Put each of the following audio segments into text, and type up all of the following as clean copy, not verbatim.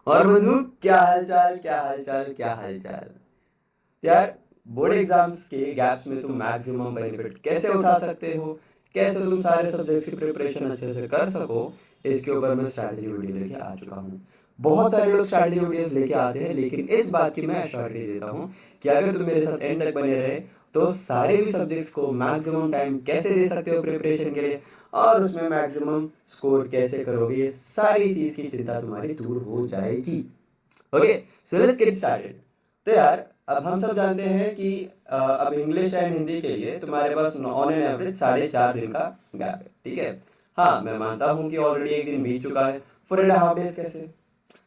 और बंधु, क्या हाल चाल, क्या हाल चाल, क्या हाल चाल। यार, बोर्ड एग्जाम्स के गैप्स में तुम मैक्सिमम बेनिफिट कैसे उठा सकते हो, कैसे तुम सारे सब्जेक्ट्स की प्रिपरेशन अच्छे से कर सको, इसके ऊपर मैं स्ट्रैटेजी वीडियो लेके आ चुका हूँ। बहुत सारे लोग स्ट्रैटेजी वीडियोस लेके आते हैं, लेकिन इस बात की मैं अश्योरिटी देता हूँ कि अगर तुम मेरे साथ एंड तक बने रहे तो सारे भी सब्जेक्ट्स को मैक्सिमम टाइम कैसे दे सकते हो प्रिपरेशन के लिए, और उसमें मैक्सिमम स्कोर कैसे करोगे, ये सारी चीज़ की चिंता तुम्हारी दूर हो जाएगी। Okay, so let's get started. तो यार, अब हम सब जानते हैं कि अब इंग्लिश एंड हिंदी के लिए तुम्हारे पास ऑन एन एवरेज 4.5 दिन का गैप है, ठीक है। हाँ, मैं मानता हूँ कि ऑलरेडी एक दिन बीत चुका है। 4.5 डेज कैसे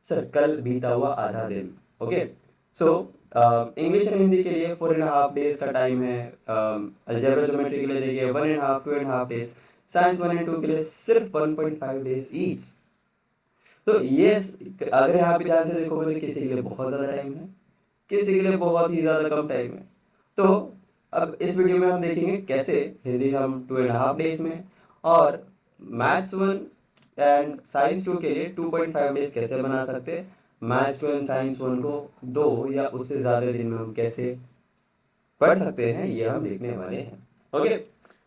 सर, कल बीता हुआ आधा दिन। Okay, so English and Hindi के लिए 4.5 डेज का टाइम है। अलजेब्रा ज्योमेट्री के लिए देखिए 1.5 2.5 डेज। साइंस 1 एंड 2 के लिए सिर्फ 1.5 डेज ईच। तो ये अगर यहाँ पे ध्यान से देखोगे तो किसी के लिए बहुत ज़्यादा टाइम है, किसी के लिए बहुत ही ज़्यादा कम टाइम है। तो अब इस वीडियो में हम देखेंगे कैसे हिंदी हम 2.5 डेज में, और मैथ्स 1 एंड साइंस 2 के लिए 2.5 डेज कैसे बना सकते हैं। मैथ्स 2 एंड साइंस 1 को 2 या उससे ज़्यादा दिन में हम कैसे पढ़ सकते हैं, ये हम देखने वाले हैं। ओके,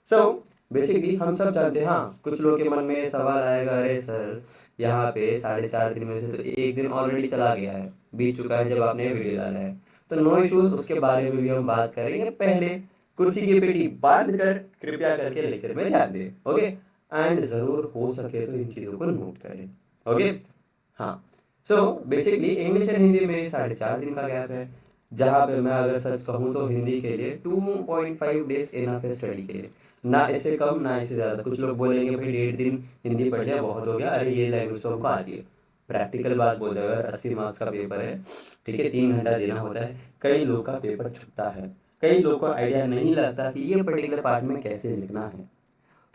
सो बेसिकली हम सब जानते हैं। हाँ, कुछ लोगों के मन में ये सवाल आएगा, अरे सर, यहाँ पे 4.5 दिन में से तो एक दिन ऑलरेडी चला गया है, बीत चुका है जब आपने वीडियो डाला है। तो नो इश्यूज, उसके बारे में भी हम बात करेंगे। पहले कुर्सी की पेटी बांध कर कृपया करके लेक्चर में ध्यान दें। ओके, एंड ज़रूर हो सके तो इन चीज़ों को नोट करें। ओके, हाँ। So basically English and Hindi में 4.5 दिन का गैप है, जहाँ पे मैं अगर सच कहूँ तो हिंदी के लिए 2.5 डेज इनफ है स्टडी के लिए। ना इससे कम ना इससे ज़्यादा। कुछ लोग बोलेंगे भाई 1.5 दिन हिंदी पढ़ लिया बहुत हो गया, अरे ये लैंग्वेज तो हमको आती है। प्रैक्टिकल बात बोलते हैं, अगर 80 मार्क्स का पेपर है, ठीक है, 3 घंटा देना होता है, कई लोग का पेपर छूटता है, कई लोग को आइडिया नहीं लगता कि ये पर्टिकुलर पार्ट में कैसे लिखना है।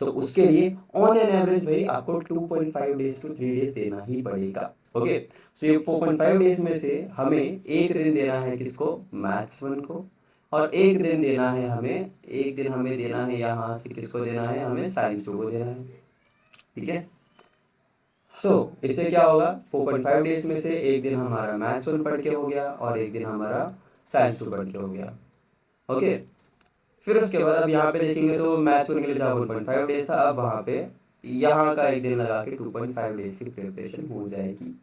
तो उसके लिए ऑन एन एवरेज भाई आपको 2.5 डेज टू 3 डेज देना ही पड़ेगा। ओके, सो ये 4.5 डेज में से हमें एक दिन देना है किसको, मैथ्स 1 को, और एक दिन देना है हमें, एक दिन हमें देना है यहाँ से किसको देना है, हमें साइंस 2 को देना है, ठीक है। सो इससे क्या होगा, 4.5 डेज में से एक दिन हमारा मैथ्स 1 पढ़ के हो गया और एक दिन हमारा साइंस 2 पढ़ के हो गया। ओके, फिर उसके बाद अब यहाँ पे देखेंगे तो मैथ्स 1 के लिए जहाँ 1.5 डेज था, अब वहाँ पे यहाँ का एक दिन लगा के 2.5 डेज की प्रिपरेशन हो जाएगी।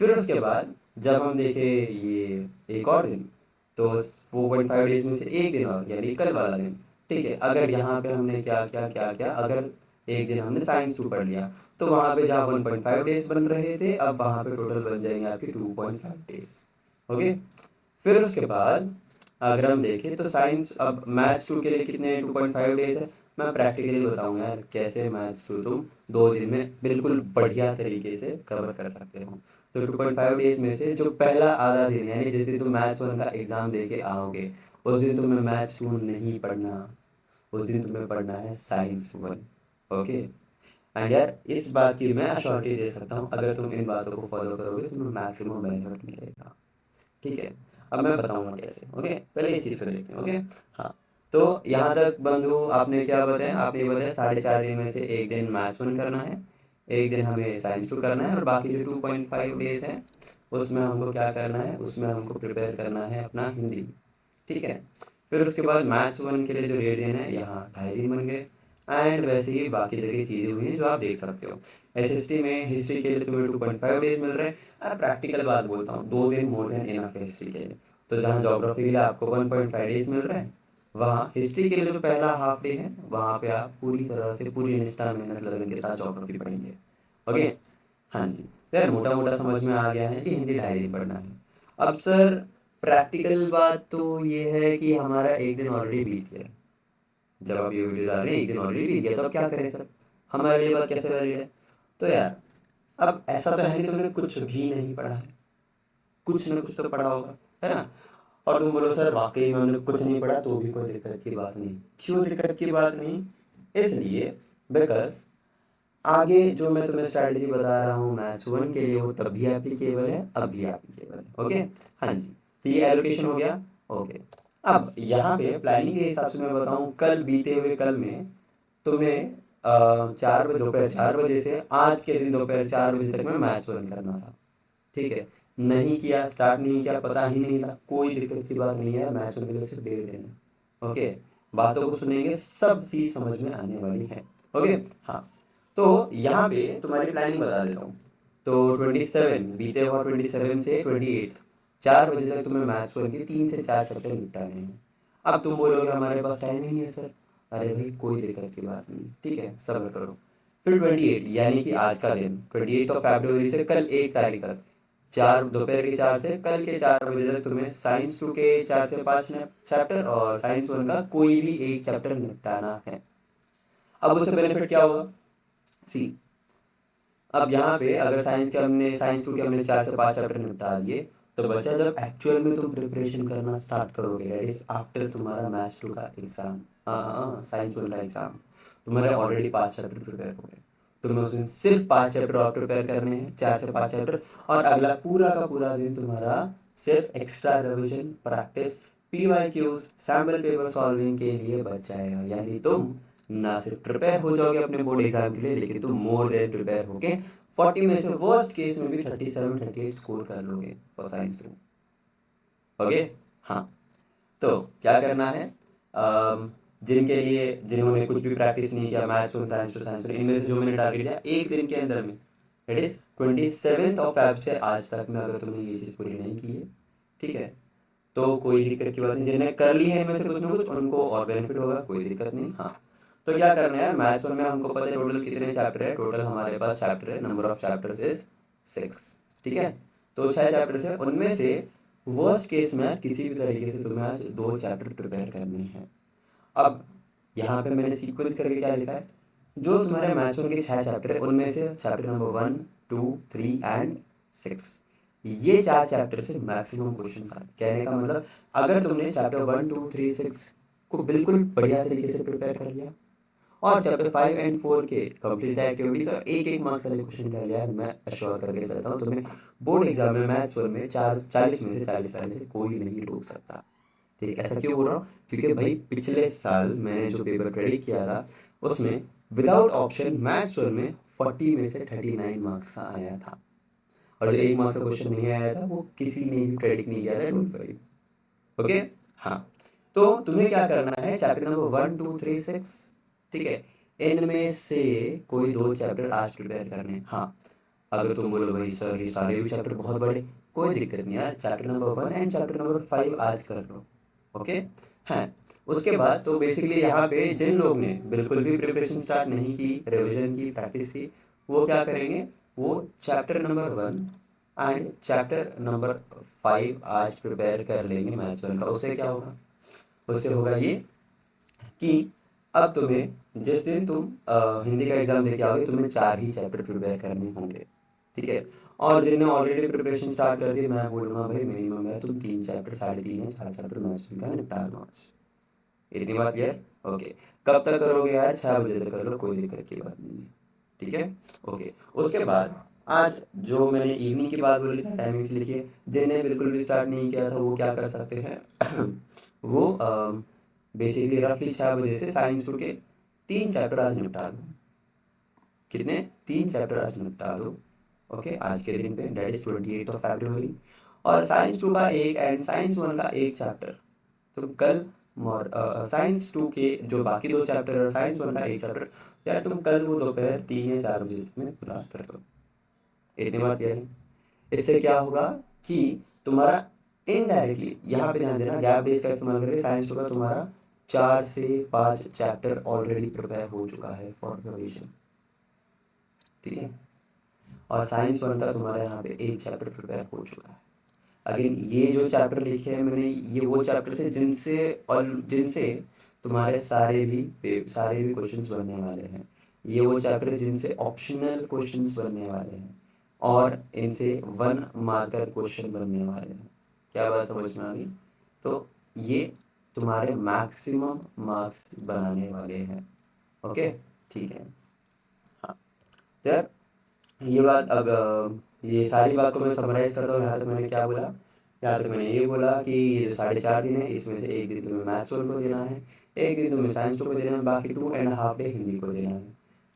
फिर उसके बाद जब हम देखें ये एक और दिन, तो 4.5 डेज में से एक दिन और, यानी कल वाला दिन, ठीक है। अगर यहाँ पे हमने क्या क्या क्या क्या, अगर एक दिन हमने साइंस 2 पढ़ लिया, तो वहाँ पे जहाँ 1.5 डेज बन रहे थे, अब वहाँ पे टोटल बन जाएंगे आपके 2.5 डेज। ओके, फिर उसके बाद अगर हम देखें तो साइंस, अब मैथ्स 2 के लिए कितने 2.5 डेज है, मैं प्रैक्टिकली बताऊंगा यार कैसे मैथ्स 2 तुम 2 दिन में बिल्कुल बढ़िया तरीके से कवर कर सकते हो। तो 2.5 डेज में से जो पहला आधा दिन, यानी जिस दिन तुम मैथ्स 1 का एग्जाम दे के आओगे, उस दिन तुम्हें मैथ्स 2 नहीं पढ़ना, उस दिन तुम्हें पढ़ना है साइंस 1। ओके, एंड यार इस बात की मैं अश्योरिटी दे सकता हूँ, अगर तुम इन बातों को फॉलो करोगे तुम्हें मैक्सिमम बेनिफिट मिलेगा, ठीक है। अब मैं बताऊंगा कैसे। ओके, पहले इस चीज़ को देखते हैं। ओके, हाँ। तो यहाँ तक बंधु आपने क्या बताया, आपने बताया 4.5 दिन में से एक दिन मैथ्स 1 करना है, एक दिन हमें साइंस 2 करना है, और बाकी जो 2.5 डेज हैं उसमें हमको क्या करना है, उसमें हमको प्रिपेयर करना है अपना हिंदी, ठीक है। फिर उसके बाद मैथ्स 1 के लिए जो 1.5 दिन है, यहाँ 2.5 दिन बन गए। एंड वैसे ही बाकी जगह चीज़ें हुई हैं जो आप देख सकते हो। एसएसटी में हिस्ट्री के लिए तुम्हें 2.5 डेज मिल रहे हैं। अब प्रैक्टिकल बात बोलता हूँ, 2 दिन मोर देन इनफ है हिस्ट्री के लिए। तो जहाँ ज्योग्राफी के लिए आपको 1.5 डेज मिल रहे हैं, वहाँ हिस्ट्री के लिए जो पहला हाफ डे है, वहाँ पे आप पूरी तरह से पूरी निष्ठा मेहनत लगन के साथ ज्योग्राफी पढ़ेंगे। ओके, हाँ जी। तो यार मोटा मोटा समझ में आ गया है कि हिंदी 2.5 दिन पढ़ना है। अब सर, प्रैक्टिकल बात तो ये है कि हमारा एक दिन ऑलरेडी बीत गया। जब आप ये वीडियो डाल रहे हैं एक दिन ऑलरेडी बीत गया, तो अब क्या करें सर, हमारे लिए बात कैसे वैलिड है। तो यार, अब ऐसा तो है नहीं तुमने कुछ भी नहीं पढ़ा है, कुछ ना कुछ तो पढ़ा होगा, है ना। और तुम बोलो सर वाकई में हमने कुछ नहीं पढ़ा, तो भी कोई दिक्कत की बात नहीं। क्यों दिक्कत की बात नहीं, इसलिए बिकॉज आगे जो मैं तुम्हें स्ट्रैटेजी बता रहा हूँ मैथ्स 1 के लिए, वो तब भी एप्लीकेबल है, अब भी एप्लीकेबल है। ओके, हाँ जी। तो ये एलोकेशन हो गया। ओके, अब यहाँ पे प्लानिंग के हिसाब से मैं बताऊँ, कल बीते हुए कल में तुम्हें 4 बजे, दोपहर 4 बजे से आज के दिन दोपहर 4 बजे तक में मैथ्स 1 करना था, ठीक है, नहीं किया, स्टार्ट नहीं किया, पता ही नहीं था, कोई दिक्कत की बात नहीं है, मैथ्स में के लिए सिर्फ 1.5 दिन है। ओके, बातों को सुनेंगे, सब चीज समझ में आने वाली है। ओके, हाँ, तो यहाँ पे तुम्हारी प्लानिंग बता देता हूँ। तो 27 बीते हुआ 27 से 28 4 बजे तक तुम्हें मैथ्स वन के 3 से 4 चैप्टर निपटाने हैं। अब तुम बोलोगे हमारे पास टाइम ही नहीं है सर। अरे भाई कोई दिक्कत की बात नहीं, ठीक है, सब्र करो। फिर 28 यानी कि आज का दिन 28 से कल 1 तारीख तक, दोपहर के 4 से कल के 4 बजे तक तुम्हें साइंस 2 के 4 से 5 चैप्टर और साइंस 1 का कोई भी एक चैप्टर निपटाना है। अब उससे बेनिफिट क्या होगा? सी, अब यहाँ पे अगर साइंस 2 के हमने 4 से 5 चैप्टर निपटा दिए, तो बच्चा जब एक्चुअल में तुम प्रिपरेशन करना स्टार्ट करोगे, दैट इज आफ्टर तुम्हारा मैथ्स 2 का एग्जाम, हाँ साइंस 1 का एग्जाम, तुम्हारे ऑलरेडी 5 चैप्टर प्रिपेयर हो गए। तुम्हें उस दिन सिर्फ 5 चैप्टर और प्रिपेयर करने हैं, 4 से 5 चैप्टर, और अगला पूरा का पूरा दिन तुम्हारा सिर्फ extra revision, practice, PYQs, sample paper solving के लिए बच जाएगा। यानी तुम ना सिर्फ प्रिपेयर हो जाओगे अपने बोर्ड एग्जाम के लिए, लेकिन तुम मोर देन प्रिपेयर होके 40 में से वर्स्ट केस में भी 37-38 स्कोर कर लोगे फॉर साइंस 2। ओके, हाँ, तो क्या करना है? जिन्होंने कुछ भी प्रैक्टिस नहीं किया मैथ्स और साइंस 2 इनमें से जो मैंने टारगेट दिया एक दिन के अंदर में, दैट इज 27 Feb से आज तक में, अगर तुमने ये चीज़ पूरी नहीं की है, ठीक है, तो कोई दिक्कत की बात नहीं। जिन्हें कर ली है इनमें से कुछ ना कुछ, उनको और बेनिफिट होगा, कोई दिक्कत नहीं। हाँ, तो क्या करना है, मैथ्स में हमको पता है टोटल कितने चैप्टर है, टोटल हमारे पास चैप्टर है, नंबर ऑफ चैप्टर्स इज 6, ठीक है, तो 6 चैप्टर्स है, उनमें से वर्स्ट केस में किसी भी तरीके से तुम्हें आज 2 चैप्टर प्रिपेयर करने हैं। अब यहाँ पे मैंने सीक्वेंस करके क्या लिखा है, जो तुम्हारे मैथ्स के 6 चैप्टर है उनमें से चैप्टर नंबर 1, 2, 3 एंड 6, ये 4 चैप्टर से मैक्सिमम क्वेश्चन आते। कहने का मतलब, अगर तुमने चैप्टर 1, 2, 3, 6 को बिल्कुल बढ़िया तरीके से प्रिपेयर कर लिया और चैप्टर 5 एंड 4 के कंप्लीट एक्टिविटीज और एक मार्क्स वाले क्वेश्चन कर लिया, मैं अश्योर करके चलता हूँ तुम्हें बोर्ड एग्जाम में मैथ्स वन में 40 में से 40 साल से कोई नहीं रोक सकता। ठीक है, ऐसा क्यों बोल रहा हूँ? क्योंकि भाई पिछले साल मैंने जो पेपर प्रेडिक्ट किया था उसमें विदाउट ऑप्शन मैथ्स वन में 40 में से 39 मार्क्स आया था, और जो 1 मार्क्स का क्वेश्चन नहीं आया था वो किसी ने भी प्रेडिक्ट नहीं किया था, डोंट वरी। ओके, हाँ, तो तुम्हें क्या करना है, चैप्टर नंबर 1, 2, 3, 6, ठीक है, इनमें से कोई 2 चैप्टर आज प्रिपेयर करने हैं। हाँ, अगर तुम बोलो भाई सर ये सारे भी चैप्टर बहुत बड़े, कोई दिक्कत नहीं यार, chapter number 1 and chapter number 5 आज कर लो। ओके, हाँ, उसके बाद तो बेसिकली यहाँ पे जिन लोग ने बिल्कुल भी प्रिपरेशन स्टार्ट नहीं की, रिविजन की, प्रैक्टिस की, वो क्या करेंगे, वो chapter number 1 and chapter number 5 आज प्रिपेयर कर लेंगे मैथ्स वन का। उससे क्या होगा, उससे होगा ये कि अब तुम्हें जिस दिन तुम हिंदी का एग्जाम देके आओगे, तुम्हें 4 ही चैप्टर प्रिपेयर करने होंगे, ठीक है, और जिन्हें ऑलरेडी प्रिपरेशन स्टार्ट कर दी, मैं बोलूँगा भाई मिनिमम है तुम 3 चैप्टर, 3.5 या 4 चैप्टर मैथ्स का निपटा दो आज। इतनी बात क्लियर? ओके, कब तक करोगे यार? 6 बजे तक कर लो, कोई दिक्कत की बात नहीं है, ठीक है। ओके, उसके बाद आज जो मैंने इवनिंग की बात बोली थी, टाइमिंग्स लिखिए, जिन्हें बिल्कुल भी स्टार्ट नहीं किया था वो क्या कर सकते हैं वो बेसिकली रफली 6 बजे से साइंस 2 के 3 चैप्टर आज निपटा दो। कितने? 3 चैप्टर आज निपटा दो, ओके, आज के दिन पे, दैट इज 28 February। और साइंस 2 का एक एंड साइंस 1 का एक चैप्टर तुम कल साइंस 2 के जो बाकी 2 चैप्टर और साइंस 1 का एक चैप्टर, यार तुम कल वो दोपहर 3 या 4 बजे में पूरा कर दो। इतनी बात यार, इससे क्या होगा कि तुम्हारा इनडायरेक्टली, यहाँ पे ध्यान देना, गैप डेज का इस्तेमाल करके साइंस 2 का तुम्हारा 4 से 5 चैप्टर ऑलरेडी प्रिपेयर हो चुका है फॉर रिवीजन, ठीक है, और साइंस 1 का तुम्हारा यहाँ पे एक चैप्टर प्रिपेयर हो चुका है। अगेन ये जो चैप्टर लिखे हैं मैंने, ये वो चैप्टर से जिनसे तुम्हारे सारे भी क्वेश्चंस बनने वाले हैं। ये वो चैप्टर जिनसे ऑप्शनल क्वेश्चंस बनने वाले हैं और इनसे 1 मार्कर क्वेश्चन बनने वाले हैं। क्या बात समझ में आ गई? तो ये तुम्हारे मैक्सिमम मार्क्स बनाने वाले हैं। ओके, ठीक है, हाँ, सर ये बात, अब ये सारी बात को मैं समराइज करता हूँ। यहाँ तक मैंने क्या बोला? यहाँ तक मैंने ये बोला कि ये जो 4.5 दिन है, इसमें से एक दिन तुम्हें मैथ्स वन को देना है, एक दिन तुम्हें साइंस 2 को देना है, बाकी 2.5 डे हिंदी को देना है,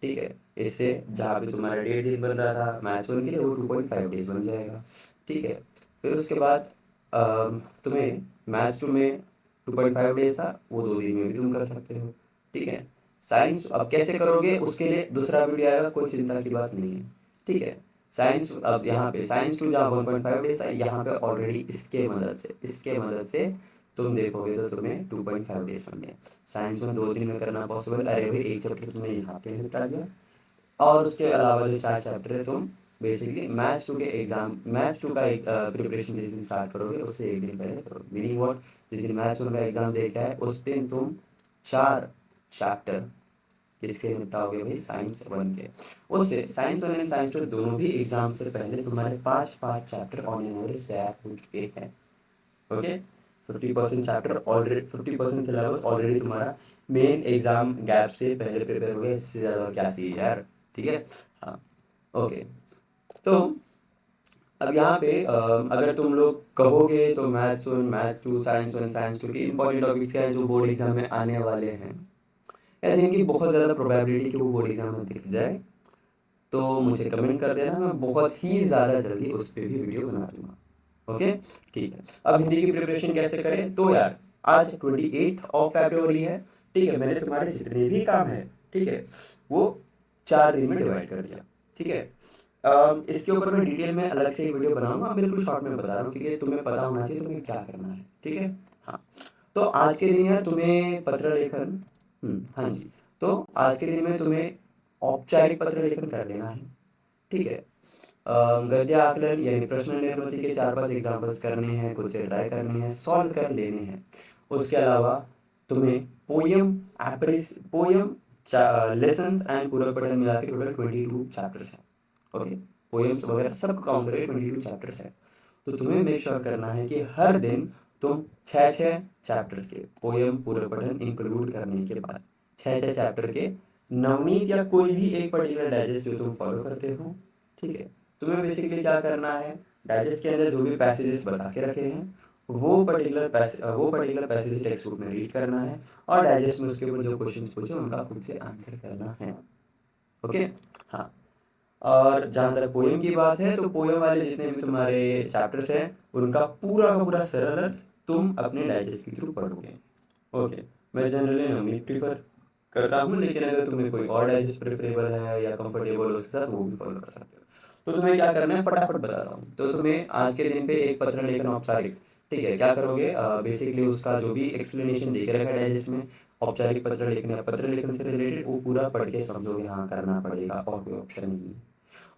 ठीक है। इससे जहाँ पे तुम्हारा 1.5 दिन बन रहा था मैथ्स वन के लिए, वो 2.5 डेज बन जाएगा। ठीक है। फिर उसके बाद तुम्हें मैथ्स 2 में 2.5 डेज था, वो 2 दिन में भी तुम कर सकते हो, ठीक है। साइंस अब कैसे करोगे उसके लिए दूसरा वीडियो आएगा, कोई चिंता की बात नहीं है, ठीक है। साइंस अब यहाँ पे साइंस 2 जहाँ 1.5 डेज था, यहाँ पे ऑलरेडी इसके मदद से तुम देखोगे तो तुम्हें 2.5 डेज बन गए। साइंस में 2 दिन में करना पॉसिबल, अरे भाई एक चैप्टर तुमने यहाँ पे निपटा दिया, और उसके अलावा जो 4 चैप्टर है तुम बेसिकली मैथ्स 2 का एक प्रिपरेशन जिस दिन स्टार्ट करोगे उससे एक दिन पहले करो। मीनिंग व्हाट, जिस दिन मैथ्स 1 का एग्जाम दे के आए उस दिन तुम 4 चैप्टर किसके निपटाओगे भाई, साइंस 1 के। उससे साइंस 1 एंड साइंस 2 दोनों भी एग्जाम से पहले तुम्हारे 5 चैप्टर ऑन एवरेज तैयार हो चुके हैं। Okay, 50% chapter already, 50% syllabus already तुम्हारा मेन एग्जाम गैप से पहले प्रिपेयर हो गया। इससे ज़्यादा क्या चाहिए यार, ठीक है। हाँ, ओके। तो अब यहाँ पे अगर तुम लोग कहोगे तो मैथ्स 1, मैथ्स 2, साइंस 1, साइंस 2 के इंपॉर्टेंट टॉपिक्स क्या हैं जो बोर्ड एग्जाम में आने वाले हैं, या जिनकी बहुत ज़्यादा प्रोबेबिलिटी कि वो बोर्ड एग्जाम में दिख जाए, तो मुझे कमेंट कर देना, मैं बहुत ही ज़्यादा जल्दी उस पर भी वीडियो बना दूंगा। ओके, ठीक है। अब हिंदी की प्रिपरेशन कैसे करें, तो यार आज 28 फरवरी है, ठीक है। मैंने तुम्हारे जितने भी काम है, ठीक है, वो 4 दिन में डिवाइड कर दिया, ठीक है। इसके ऊपर मैं डिटेल में अलग से एक वीडियो बनाऊंगा, बिल्कुल शॉर्ट में बता रहा हूँ क्योंकि तुम्हें पता होना चाहिए तुम्हें क्या करना है, ठीक है। हाँ, तो आज के दिन यार तुम्हें पत्र लेखन, हाँ जी, तो आज के दिन में तुम्हें औपचारिक पत्र लेखन कर लेना है, ठीक है। गद्य आकलन यानी प्रश्न निर्मिति के 4-5 एग्जाम्पल्स करने हैं, खुद से ट्राई करने हैं, सॉल्व कर लेने हैं। उसके अलावा तुम्हें पोयम लेसन्स एंड पूरक पठन मिला के टोटल 22 चैप्टर्स हैं। ओके, पोएम्स वगैरह सब काउंट करके 22 चैप्टर्स हैं। तो तुम्हें मेक श्योर करना है कि हर दिन तुम 6-6 चैप्टर्स के पोएम पूरक पठन इंक्लूड करने के बाद 6-6 चैप्टर के नवनीत या कोई भी एक पर्टिकुलर डाइजेस्ट जो तुम फॉलो करते हो, ठीक है। तुम्हें बेसिकली क्या करना है, डाइजेस्ट के अंदर जो भी पैसेजेस बता के रखे हैं वो पर्टिकुलर पैसेज टेक्स्ट बुक में रीड करना है, और डाइजेस्ट में उसके ऊपर जो क्वेश्चंस पूछे उनका खुद से आंसर करना है। ओके, हाँ। और जहाँ तक पोएम की बात है, तो पोएम वाले जितने भी तुम्हारे चैप्टर्स हैं उनका पूरा का पूरा सरल अर्थ तुम अपने डाइजेस्ट के थ्रू पढ़ोगे। ओके, मैं जनरली नवनीत प्रीफर करता हूँ, लेकिन अगर तुम्हें कोई और डाइजेस्ट प्रेफरेबल है या कंफर्टेबल हो उसके साथ, वो भी फॉलो कर सकते हो। तो तुम्हें क्या करना है फटाफट बताता हूँ। तो तुम्हें आज के दिन पे एक पत्र लेखन औपचारिक, ठीक है, क्या करोगे, बेसिकली उसका जो भी एक्सप्लेनेशन दे के रखा है डाइजेस्ट में, औपचारिक पत्र लेखन या पत्र लेखन से रिलेटेड, वो पूरा पढ़ के समझोगे, हाँ करना पड़ेगा और कोई ऑप्शन नहीं है।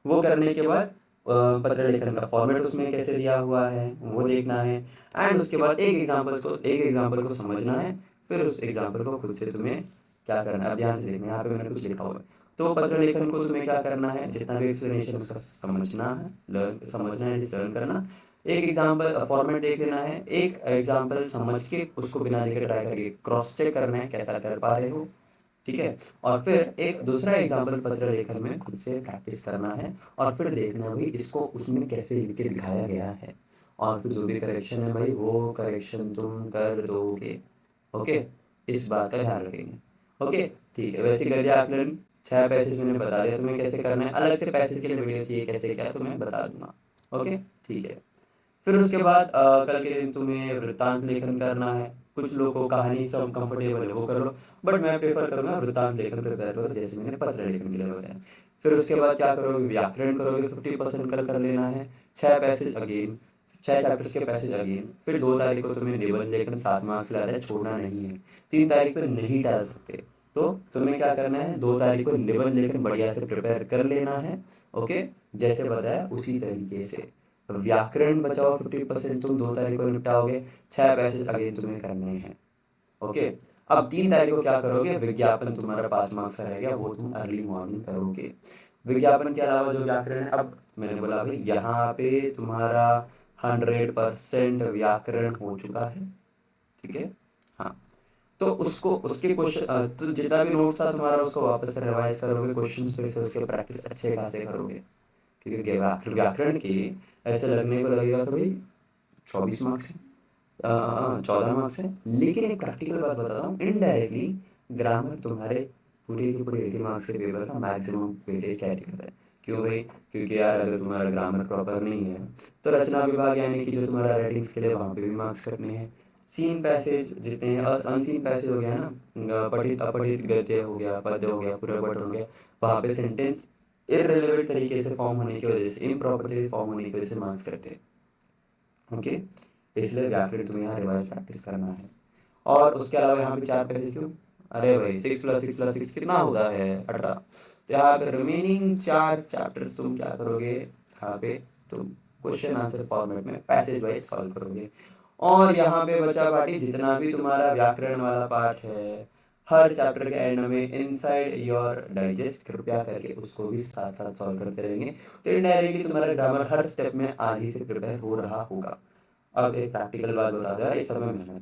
वो करने के बाद पत्र लेखन का फॉर्मेट उसमें कैसे दिया हुआ है वो देखना है, एंड उसके बाद एक एग्जाम्पल को समझना है। फिर उस एग्जाम्पल को खुद से तुम्हें क्या करना है, अब ध्यान से देखना, यहाँ पे मैंने कुछ लिखा हुआ है। तो पत्र लेखन को तुम्हें क्या करना है, जितना भी एक्सप्लेनेशन उसका समझना है, लर्न करना, एक एग्जाम्पल फॉर्मेट देख लेना है, एक एग्जाम्पल समझ के उसको बिना देखे ट्राई करके क्रॉस चेक करना है कैसा कर पा रहे हो, ठीक है। और फिर एक दूसरा एग्जाम्पल पत्र लेखन में खुद से प्रैक्टिस करना है, और फिर देखना है भाई इसको उसमें कैसे लिख के दिखाया गया है, और फिर जो भी करेक्शन है भाई वो करेक्शन तुम कर दोगे। ओके, इस बात का ध्यान रखेंगे। ओके, ठीक है। वैसे गद्य आकलन 6 पैसेज मैंने बता दिया तुम्हें कैसे करना है, अलग से पैसेज के लिए वीडियो चाहिए कैसे क्या तो मैं बता दूंगा। ओके, ठीक है। फिर उसके बाद कल के दिन तुम्हें वृत्तांत लेखन करना है। कुछ लोगों को कहानी सब कंफर्टेबल है वो कर लो, बट मैं प्रेफर करूँगा वृत्तांत लेखन प्रिपेयर करो, जैसे मैंने पत्र लेखन के लिए बताया। फिर उसके बाद क्या करोगे, व्याकरण करोगे, 50% कल कर लेना है। 6 पैसेज अगेन, 6 चैप्टर्स के पैसेज अगेन। फिर 2 तारीख को तुम्हें निबंध लेखन 7 मार्क्स लाता है, छोड़ना नहीं है। 3 तारीख पर नहीं डाल सकते, तो तुम्हें क्या करना है, 2 तारीख को निबंध लेखन बढ़िया से प्रिपेयर कर लेना है। ओके, जैसे बताया उसी तरीके से। व्याकरण बचाओ 50% तुम 2 तारीख को निपटाओगे, 6 पैसेज अगेन तुम्हें करने हैं। ओके, अब 3 तारीख को क्या करोगे, विज्ञापन तुम्हारा 5 मार्क्स का रहेगा, वो तुम अर्ली मॉर्निंग करोगे। विज्ञापन के अलावा जो व्याकरण है, अब मैंने बोला भाई यहाँ पे तुम्हारा 100% व्याकरण हो चुका है, ठीक है। हाँ, तो उसको उसके क्वेश्चन तो जितना भी नोट्स था तुम्हारा उसको वापस से रिवाइज करोगे, क्वेश्चन फिर से उसके प्रैक्टिस अच्छे खासे करोगे, क्योंकि व्याकरण के ऐसे लगने को लगेगा कि भाई 24 मार्क्स है, 14 मार्क्स है, लेकिन एक प्रैक्टिकल बात बताता हूँ, इनडायरेक्टली ग्रामर तुम्हारे पूरे के पूरे 80 मार्क्स के पेपर का मैक्सिमम वेटेज कैरी करता है। क्यों भाई? क्योंकि यार अगर तुम्हारा ग्रामर प्रॉपर नहीं है तो रचना विभाग यानी कि जो तुम्हारा राइटिंग्स के लिए वहाँ पे भी मार्क्स कटने हैं। सीन पैसेज जितने हैं अनसीन पैसेज हो गया ना, पठित अपठित गद्य हो गया, पद्य हो गया, पूरा वर्ड हो गया, वहाँ पे सेंटेंस इररिलेवेंट तरीके से फॉर्म होने की वजह से, इम्प्रॉपर तरीके फॉर्म होने की वजह से मार्क्स करते हैं। ओके, इसलिए व्याकरण तुम्हें यहाँ रिवाइज प्रैक्टिस करना है। और उसके अलावा यहाँ पे 4 पैसेज क्यों? अरे भाई 6 + 6 + 6 कितना होता है? 18। तो यहाँ पे रिमेनिंग 4 चैप्टर्स तुम क्या करोगे? यहाँ पे तुम क्वेश्चन आंसर फॉर्मेट में पैसेज वाइज सॉल्व करोगे। और यहाँ पे बचा बाटी जितना भी तुम्हारा व्याकरण वाला पार्ट है, हर चैप्टर के एंड में इनसाइड योर डाइजेस्ट कृपया करके उसको भी साथ साथ सॉल्व करते रहेंगे। तो इनडायरेक्टली तुम्हारा ग्रामर हर स्टेप में आज ही से प्रिपेयर हो रहा होगा। अब एक प्रैक्टिकल बात बता दो यार, इस समय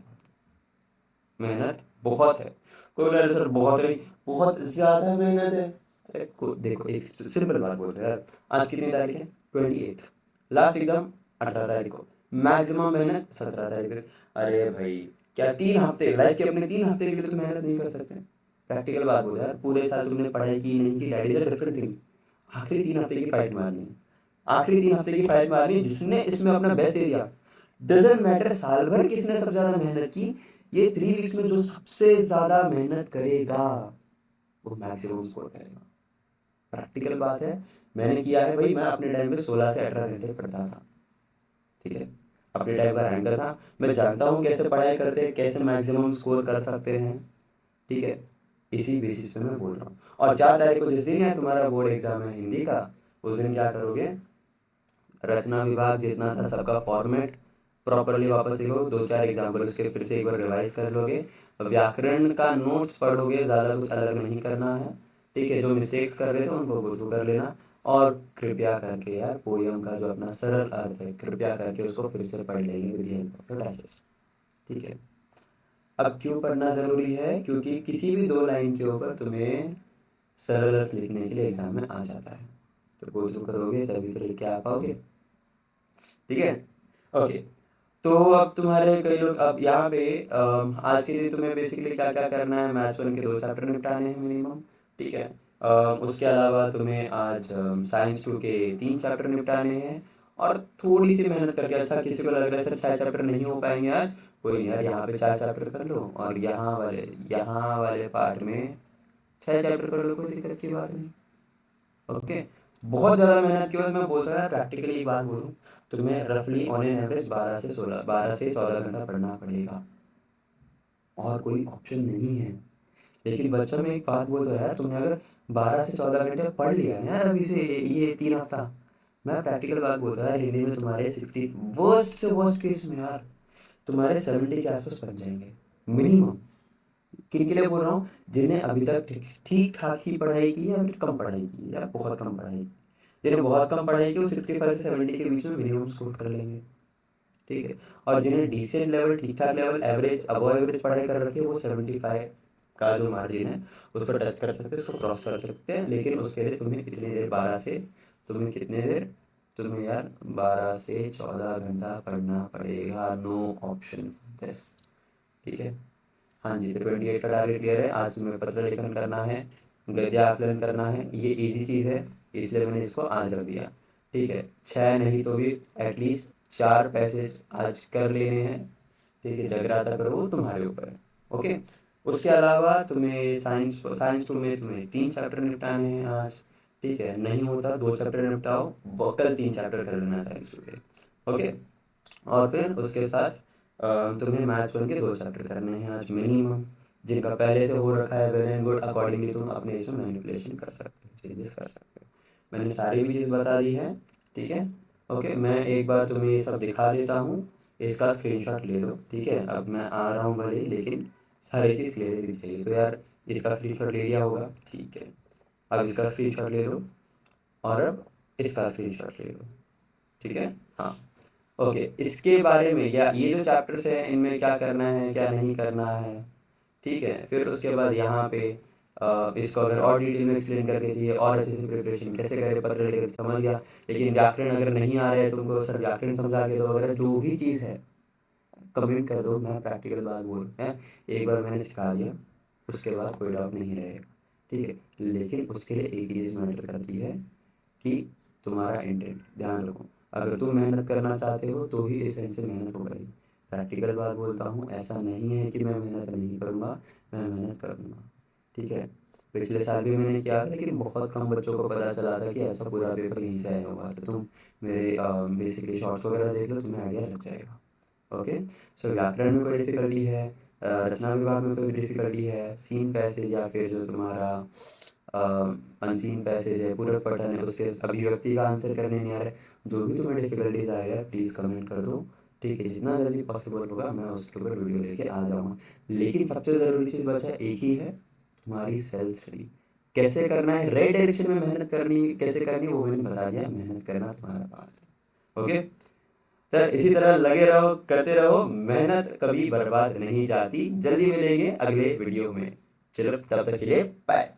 मेहनत बहुत है। कोई बोला अरे सर बहुत नहीं, बहुत ज़्यादा मेहनत है। अरे देखो एक सिंपल बात बोल रहे हैं यार, आज कितनी तारीख है? 28। लास्ट एग्जाम 18 तारीख को, मैक्सिमम मेहनत 17 तारीख तक। अरे भाई क्या 3 हफ्ते लाइफ के अपने 3 हफ्ते के लिए तो मेहनत नहीं कर सकते? प्रैक्टिकल बात बोल रहे हैं यार, पूरे साल तुमने पढ़ाई की नहीं की that is a different thing. आखिरी 3 हफ्ते की फाइट मारनी है, आखिरी 3 हफ्ते की फाइट मारनी है। जिसने इसमें अपना बेस्ट दे दिया, डजेंट मैटर साल भर किसने सबसे ज्यादा मेहनत की, ये 3 वीक्स में जो सबसे ज्यादा मेहनत करेगा वो मैक्सिमम स्कोर करेगा। प्रैक्टिकल बात है, मैंने किया है भाई। मैं अपने टाइम पे 16 से 18 घंटे पढ़ता था, ठीक है, अपने टाइम का रैंकर था। मैं जानता हूँ कैसे पढ़ाई करते हैं, कैसे मैक्सिमम स्कोर कर सकते हैं, ठीक है। इसी बेसिस पे मैं बोल रहा हूँ। और 4 तारीख को जिस दिन है तुम्हारा बोर्ड एग्जाम है हिंदी का, उस दिन क्या करोगे? रचना विभाग जितना था सबका फॉर्मेट प्रॉपरली वापस देखो, 2-4 एग्जाम्पल उसके फिर से एक बार रिवाइज कर लोगे। व्याकरण का नोट्स पढ़ोगे, ज़्यादा कुछ अलग नहीं करना है, ठीक है। जो मिस्टेक्स कर रहे थे उनको गो थ्रू कर लेना। और कृपया करके यार पोयम का जो अपना सरल अर्थ है, कृपया करके उसको फिर से पढ़ लेंगे with the help of your digest, ठीक है। अब क्यों पढ़ना ज़रूरी है? क्योंकि किसी भी 2 लाइन के ऊपर तुम्हें सरल अर्थ लिखने के लिए एग्जाम में आ जाता है, तो गो थ्रू करोगे तभी तो लेके आ पाओगे, ठीक है। ओके, तो अब तुम्हारे कई लोग अब यहाँ पे आज के लिए तुम्हें बेसिकली क्या क्या करना है, मैथ्स 1 के 2 चैप्टर निपटाने हैं मिनिमम, ठीक है। उसके अलावा तुम्हें आज साइंस 2 के 3 चैप्टर निपटाने हैं। और थोड़ी सी मेहनत करके, अच्छा किसी को लग रहा है सर 6 चैप्टर नहीं हो पाएंगे आज, कोई नहीं यार, यहाँ पे 4 चैप्टर कर लो और यहाँ वाले पार्ट में 6 चैप्टर कर लो, कोई दिक्कत की बात नहीं। ओके, बहुत ज़्यादा मेहनत के बाद मैं बोलता हूँ यार, प्रैक्टिकली एक बात बोलूँ, तुम्हें रफली ऑन एन एवरेज 12 से 14 घंटा पड़ना पड़ेगा, और कोई ऑप्शन नहीं है। लेकिन बच्चों में एक बात बोलता है यार, तुमने अगर 12 से 14 घंटे पढ़ लिया ना यार अभी से ये 3 हफ्ता, मैं प्रैक्टिकल बात बोलता है यार, हिंदी में तुम्हारे 60, वर्स्ट से वर्स्ट केस में यार तुम्हारे 70 के आसपास बन जाएंगे मिनिमम। किन के लिए बोल रहा हूँ? जिन्हें अभी तक ठीक ठाक ही पढ़ाई की है या फिर कम पढ़ाई की है या बहुत कम पढ़ाई की। जिन्हें बहुत कम पढ़ाई की वो 65 से 70 के बीच में मिनिमम स्कोर कर लेंगे, ठीक है। और जिन्हें डिसेंट लेवल, ठीक ठाक लेवल, एवरेज, अबव एवरेज पढ़ाई कर रखी है, वो 75 का जो मार्जिन है उसको टच कर सकते हैं, उसको क्रॉस कर सकते हैं। लेकिन उसके लिए तुम्हें इतनी देर 12 से, तुम्हें कितने देर, तुम्हें यार 12 से 14 घंटा पढ़ना पड़ेगा, नो ऑप्शन दिस, ठीक है। हाँ जी, तो 28 का टारगेट क्लियर है। आज तुम्हें पत्र लेखन करना है, गद्य आकलन करना है, ये इजी चीज़ है इसलिए मैंने इसको आज रख दिया, ठीक है। 6 नहीं तो भी एटलीस्ट 4 पैसेज आज कर लेने हैं, ठीक है। जगराता करो वो तुम्हारे ऊपर है, ओके। उसके अलावा तुम्हें साइंस 2 में तुम्हें 3 चैप्टर निपटाने हैं आज, ठीक है। नहीं होता 2 चैप्टर निपटाओ, कल 3 चैप्टर कर लेना साइंस 2 के, ओके। और फिर उसके साथ तुम्हें मैथ्स 1 के 2 चैप्टर करने हैं आज मिनिमम, जिनका पहले से हो रखा है वेल एंड गुड, अकॉर्डिंगली तुम अपने इसमें मैनिपुलेशन कर सकते हो, चेंजेस कर सकते हो। मैंने सारी भी चीज़ बता दी है, ठीक है। ओके, मैं एक बार तुम्हें ये सब दिखा देता हूँ, इसका स्क्रीनशॉट ले लो, ठीक है। अब मैं आ रहा हूँ भले, लेकिन सारी चीज़ क्लियरली चाहिए, तो यार इसका स्क्रीनशॉट ले लिया होगा, ठीक है। अब इसका स्क्रीनशॉट ले लो और अब इसका स्क्रीनशॉट ले लो, ठीक है। हाँ, ओके, इसके बारे में या ये जो चैप्टर्स हैं इनमें क्या करना है क्या नहीं करना है, ठीक है। फिर उसके बाद यहाँ पे इसको अगर और डिटेल में एक्सप्लेन करके चाहिए और अच्छे से प्रिपरेशन कैसे करें, पत्र लेकर समझ गया। लेकिन व्याकरण अगर नहीं आ रहा है तुमको, सर व्याकरण समझा के दो, अगर जो भी चीज़ है कमेंट कर दो, मैं प्रैक्टिकल बात बोल है, एक बार मैंने सिखा दिया उसके बाद कोई डाउट नहीं रहेगा, ठीक है। लेकिन उसके लिए एक चीज़ मैटर करती है, कि तुम्हारा इंटेंट ध्यान रखो। अगर तुम मेहनत करना चाहते हो तो ही इस एंड से मेहनत होगा ही। प्रैक्टिकल बात बोलता हूँ, ऐसा नहीं है कि मैं मेहनत नहीं करूँगा, मैं मेहनत करूँगा, ठीक है। पिछले साल भी मैंने किया था, लेकिन बहुत कम बच्चों को पता चला था कि अच्छा पूरा पेपर यहीं से आया हुआ। तो तुम मेरे बेसिकली शॉर्ट्स वगैरह देख लो, तुम्हें आइडिया लग जाएगा। ओके। सो व्याकरण में कोई डिफ़िकल्टी है, रचना विभाग में कोई डिफ़िकल्टी है, सीन पैसेज या फिर जो तुम्हारा अनसीन पैसेज है, पूरक पठन है, उसके अभिव्यक्ति का आंसर करने नहीं आ रहा है, जो भी तुम्हें डिफ़िकल्टीज आ रहा है प्लीज़ कमेंट कर दो, ठीक है। जितना जल्दी पॉसिबल होगा मैं उसके ऊपर वीडियो लेके आ जाऊँगा। लेकिन सबसे ज़रूरी चीज़ बचा एक ही है, तुम्हारी सेल्फ स्टडी। कैसे करना है, राइट डायरेक्शन में मेहनत करनी कैसे करनी है वो मैंने बता दिया, मेहनत करना तुम्हारा पार्ट है। ओके। सर इसी तरह लगे रहो, करते रहो, मेहनत कभी बर्बाद नहीं जाती। जल्दी मिलेंगे अगले वीडियो में। चलो तब तक के लिए बाय।